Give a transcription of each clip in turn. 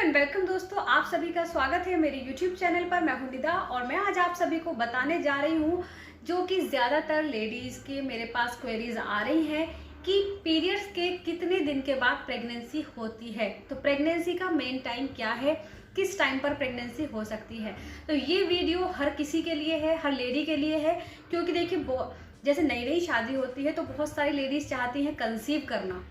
And welcome दोस्तों, आप सभी का स्वागत है मेरे यूट्यूब चैनल पर। मैं हूं निदा और मैं आज आप सभी को बताने जा रही हूं जो कि ज़्यादातर लेडीज़ के मेरे पास क्वेरीज आ रही हैं कि पीरियड्स के कितने दिन के बाद प्रेगनेंसी होती है। तो प्रेगनेंसी का मेन टाइम क्या है, किस टाइम पर प्रेगनेंसी हो सकती है। तो ये वीडियो हर किसी के लिए है, हर लेडी के लिए है, क्योंकि देखिए जैसे नई नई शादी होती है तो बहुत सारी लेडीज़ चाहती हैं कंसीव करना,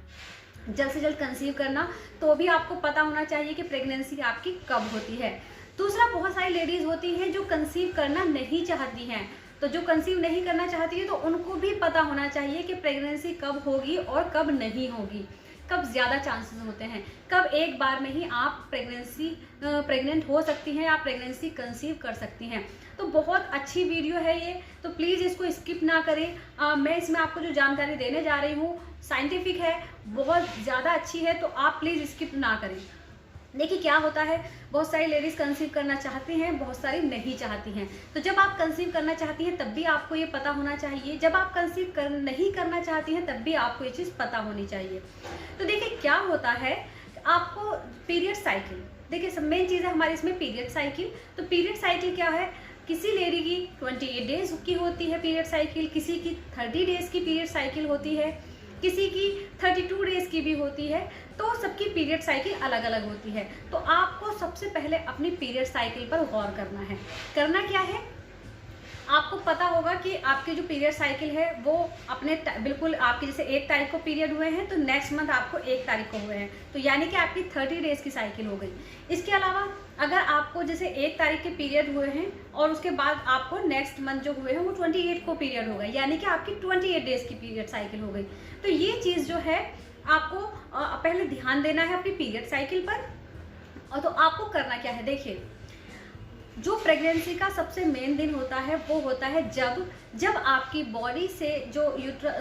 जल्द से जल्द कंसीव करना। तो भी आपको पता होना चाहिए कि प्रेगनेंसी आपकी कब होती है। दूसरा, बहुत सारी लेडीज होती हैं जो कंसीव करना नहीं चाहती हैं। तो जो कंसीव नहीं करना चाहती है तो उनको भी पता होना चाहिए कि प्रेगनेंसी कब होगी और कब नहीं होगी, कब ज़्यादा चांसेस होते हैं, कब एक बार में ही आप प्रेग्नेंट हो सकती हैं, आप प्रेगनेंसी कंसीव कर सकती हैं। तो बहुत अच्छी वीडियो है ये, तो प्लीज़ इसको स्किप ना करें। मैं इसमें आपको जो जानकारी देने जा रही हूँ साइंटिफिक है, बहुत ज़्यादा अच्छी है, तो आप प्लीज़ स्किप ना करें। देखिए क्या होता है, बहुत सारी लेडीज़ कंसीव करना चाहती हैं, बहुत सारी नहीं चाहती हैं। तो जब आप कंसीव करना चाहती हैं तब भी आपको ये पता होना चाहिए, जब आप नहीं करना चाहती हैं तब भी आपको ये चीज़ पता होनी चाहिए। तो देखिए क्या होता है, आपको पीरियड साइकिल, देखिए सब मेन चीज़ है हमारे इसमें पीरियड साइकिल। तो पीरियड साइकिल क्या है, किसी लेडी की 28 डेज की होती है पीरियड साइकिल, किसी की 30 डेज की पीरियड साइकिल होती है, किसी की 32 डेज की भी होती है। तो सबकी पीरियड साइकिल अलग अलग होती है। तो आपको सबसे पहले अपनी पीरियड साइकिल पर गौर करना है। करना क्या है, आपको पता होगा कि आपकी जो पीरियड साइकिल है वो अपने बिल्कुल आपके जैसे 1 तारीख को पीरियड हुए हैं तो नेक्स्ट मंथ आपको 1 तारीख को हुए हैं, तो यानी कि आपकी 30 डेज की साइकिल हो गई। इसके अलावा अगर आपको जैसे 1 तारीख के पीरियड हुए हैं और उसके बाद आपको नेक्स्ट मंथ जो हुए हैं वो 28 को पीरियड हो गए, यानी कि आपकी 28 डेज की पीरियड साइकिल हो गई। तो ये चीज़ जो है आपको पहले ध्यान देना है अपनी पीरियड साइकिल पर। और तो आपको करना क्या है, देखिए जो प्रेगनेंसी का सबसे मेन दिन होता है वो होता है जब आपकी बॉडी से जो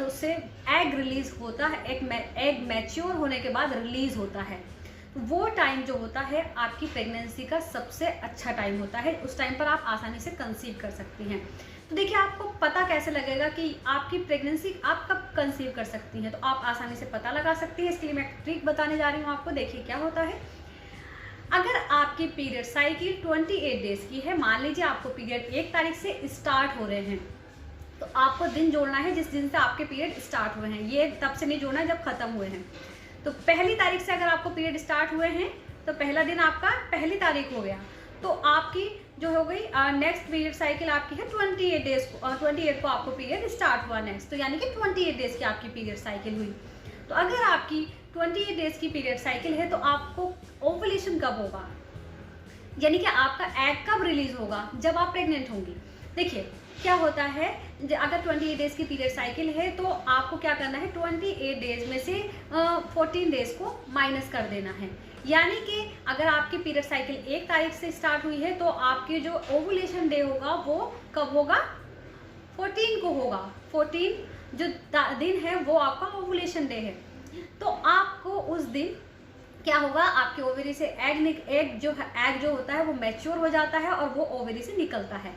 उससे एग रिलीज होता है, एग मैच्योर होने के बाद रिलीज होता है, वो टाइम जो होता है आपकी प्रेगनेंसी का सबसे अच्छा टाइम होता है। उस टाइम पर आप आसानी से कंसीव कर सकती हैं। तो देखिए आपको पता कैसे लगेगा कि आपकी प्रेगनेंसी आप कब कंसीव कर सकती हैं, तो आप आसानी से पता लगा सकती हैं। इसके लिए मैं एक ट्रिक बताने जा रही हूँ आपको। देखिए क्या होता है, अगर आपकी पीरियड साइकिल 28 डेज की है, मान लीजिए आपको पीरियड 1 तारीख से स्टार्ट हो रहे हैं, तो आपको दिन जोड़ना है जिस दिन से आपके पीरियड स्टार्ट हुए हैं, ये तब से नहीं जोड़ना है जब खत्म हुए हैं। तो पहली तारीख से अगर आपको पीरियड स्टार्ट हुए हैं तो पहला दिन आपका पहली तारीख हो गया, तो आपकी जो हो गई नेक्स्ट पीरियड साइकिल आपकी है 28 डेज को, 28 को आपको पीरियड स्टार्ट हुआ नेक्स्ट, तो यानी कि 28 डेज की आपकी पीरियड साइकिल हुई। तो अगर आपकी 28 डेज की पीरियड साइकिल है तो आपको ओवुलेशन कब होगा, यानी कि आपका एग कब रिलीज होगा, जब आप प्रेग्नेंट होंगी। देखिए क्या होता है, अगर 28 डेज की पीरियड साइकिल है तो आपको क्या करना है, 28 डेज में से 14 डेज को माइनस कर देना है। यानी कि अगर आपकी पीरियड साइकिल 1 तारीख से स्टार्ट हुई है तो आपकी जो ओवुलेशन डे होगा वो कब होगा, 14 को होगा। 14 जो दिन है वो आपका ओवुलेशन डे है। तो आपको उस दिन क्या होगा, आपके ओवरी से एग जो होता है वो मैच्योर हो जाता है और वो ओवरी से निकलता है।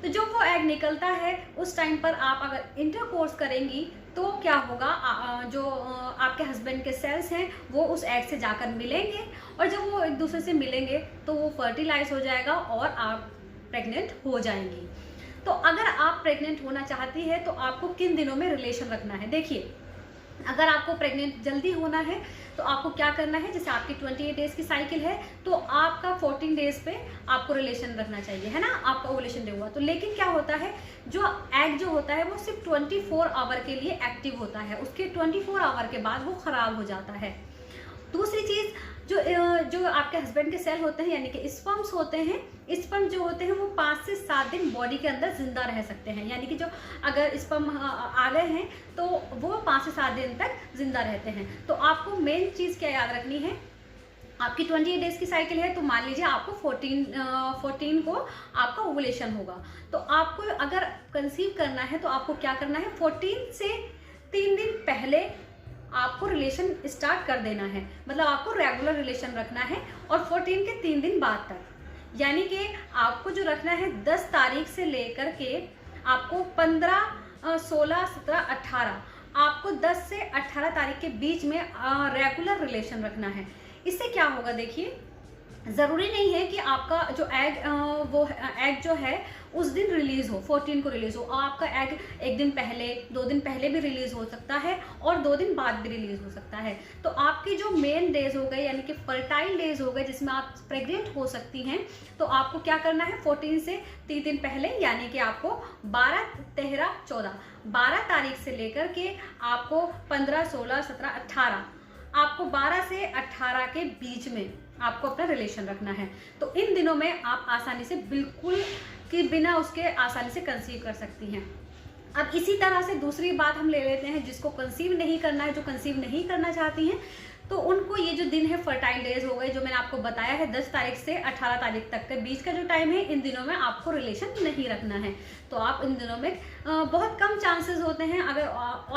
तो जब वो एग निकलता है उस टाइम पर आप अगर इंटरकोर्स करेंगी तो क्या होगा, जो आपके हस्बैंड के सेल्स हैं वो उस एग से जाकर मिलेंगे और जब वो एक दूसरे से मिलेंगे तो वो फर्टिलाइज हो जाएगा और आप प्रेग्नेंट हो जाएंगी। तो अगर आप प्रेग्नेंट होना चाहती है तो आपको किन दिनों में रिलेशन रखना है। देखिए अगर आपको प्रेग्नेंट जल्दी होना है तो आपको क्या करना है, जैसे आपकी 28 डेज की साइकिल है तो आपका 14 डेज पे आपको रिलेशन रखना चाहिए, है ना, आपका ओवुलेशन डे हुआ तो। लेकिन क्या होता है, जो एग जो होता है वो सिर्फ 24 आवर के लिए एक्टिव होता है, उसके 24 आवर के बाद वो खराब हो जाता है। दूसरी चीज़, जो आपके हस्बैंड के सेल होते हैं यानी कि स्पर्म्स होते हैं, स्पर्म जो होते हैं वो 5 से 7 दिन बॉडी के अंदर जिंदा रह सकते हैं, यानी कि जो अगर स्पर्म आ गए हैं तो वो 5 से 7 दिन तक जिंदा रहते हैं। तो आपको मेन चीज़ क्या याद रखनी है, आपकी 28 डेज की साइकिल है तो मान लीजिए आपको 14 को आपका ओवुलेशन होगा। तो आपको अगर कंसीव करना है तो आपको क्या करना है, 14 से 3 दिन पहले आपको रिलेशन स्टार्ट कर देना है, मतलब आपको रेगुलर रिलेशन रखना है और 14 के 3 दिन बाद तक, यानी कि आपको जो रखना है 10 तारीख से लेकर के आपको 15, 16, 17, 18, आपको 10 से 18 तारीख के बीच में रेगुलर रिलेशन रखना है। इससे क्या होगा, देखिए ज़रूरी नहीं है कि आपका जो एग वो एग जो है उस दिन रिलीज़ हो, 14 को रिलीज़ हो। आपका एग 1 दिन पहले, 2 दिन पहले भी रिलीज़ हो सकता है और 2 दिन बाद भी रिलीज़ हो सकता है। तो आपके जो मेन डेज़ हो गए, यानी कि फर्टाइल डेज़ हो गए जिसमें आप प्रेग्नेंट हो सकती हैं, तो आपको क्या करना है, 14 से 3 दिन पहले, यानी कि आपको 12, 13, 14, 12 तारीख से लेकर के आपको 15, 16, 17, 18, आपको 12 से 18 के बीच में आपको अपना रिलेशन रखना है। तो इन दिनों में आप आसानी से, बिल्कुल कि बिना उसके आसानी से कंसीव कर सकती हैं। अब इसी तरह से दूसरी बात हम ले लेते हैं, जिसको कंसीव नहीं करना है, जो कंसीव नहीं करना चाहती हैं, तो उनको ये जो दिन है फर्टाइल डेज हो गए, जो मैंने आपको बताया है 10 तारीख से 18 तारीख तक के बीच का जो टाइम है, इन दिनों में आपको रिलेशन नहीं रखना है। तो आप इन दिनों में बहुत कम चांसेस होते हैं, अगर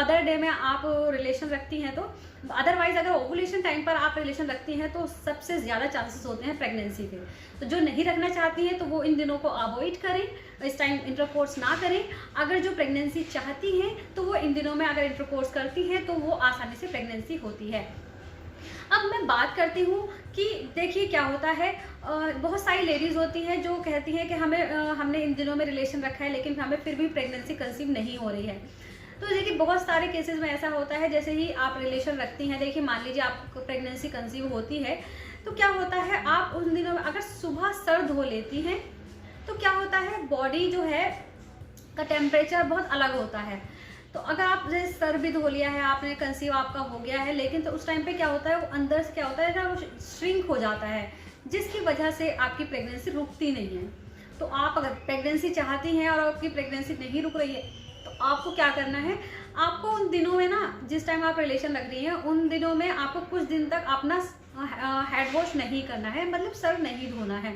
अदर डे में आप रिलेशन रखती हैं तो, अदरवाइज अगर ओवुलेशन टाइम पर आप रिलेशन रखती हैं तो सबसे ज़्यादा चांसेस होते हैं प्रेगनेंसी के। तो जो नहीं रखना चाहती हैं तो वो इन दिनों को अवॉइड करें, इस टाइम इंटरकोर्स ना करें। अगर जो प्रेगनेंसी चाहती हैं तो वो इन दिनों में अगर इंटरकोर्स करती हैं तो वो आसानी से प्रेगनेंसी होती है। अब मैं बात करती हूँ कि देखिए क्या होता है, बहुत सारी लेडीज़ होती हैं जो कहती हैं कि हमने इन दिनों में रिलेशन रखा है लेकिन हमें फिर भी प्रेगनेंसी कंसीव नहीं हो रही है। तो देखिए बहुत सारे केसेस में ऐसा होता है, जैसे ही आप रिलेशन रखती हैं, देखिए मान लीजिए आपको प्रेगनेंसी कंसीव होती है, तो क्या होता है, आप उन दिनों में अगर सुबह सर धो लेती हैं तो क्या होता है, बॉडी जो है का टेम्परेचर बहुत अलग होता है। तो अगर आप जैसे सर भी धो लिया है, आपने कंसीव आपका हो गया है, लेकिन तो उस टाइम पे क्या होता है, वो अंदर से क्या होता है ना, वो श्रिंक हो जाता है, जिसकी वजह से आपकी प्रेगनेंसी रुकती नहीं है। तो आप अगर प्रेगनेंसी चाहती हैं और आपकी प्रेगनेंसी नहीं रुक रही है, तो आपको क्या करना है, आपको उन दिनों में ना, जिस टाइम आप रिलेशन रख रही हैं उन दिनों में आपको कुछ दिन तक अपना हेड वॉश नहीं करना है, मतलब सर नहीं धोना है,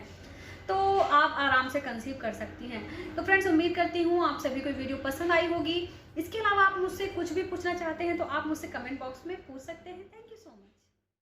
तो आप आराम से कंसीव कर सकती हैं। तो फ्रेंड्स, उम्मीद करती हूँ आप सभी को वीडियो पसंद आई होगी। इसके अलावा आप मुझसे कुछ भी पूछना चाहते हैं तो आप मुझसे कमेंट बॉक्स में पूछ सकते हैं। Thank you so much.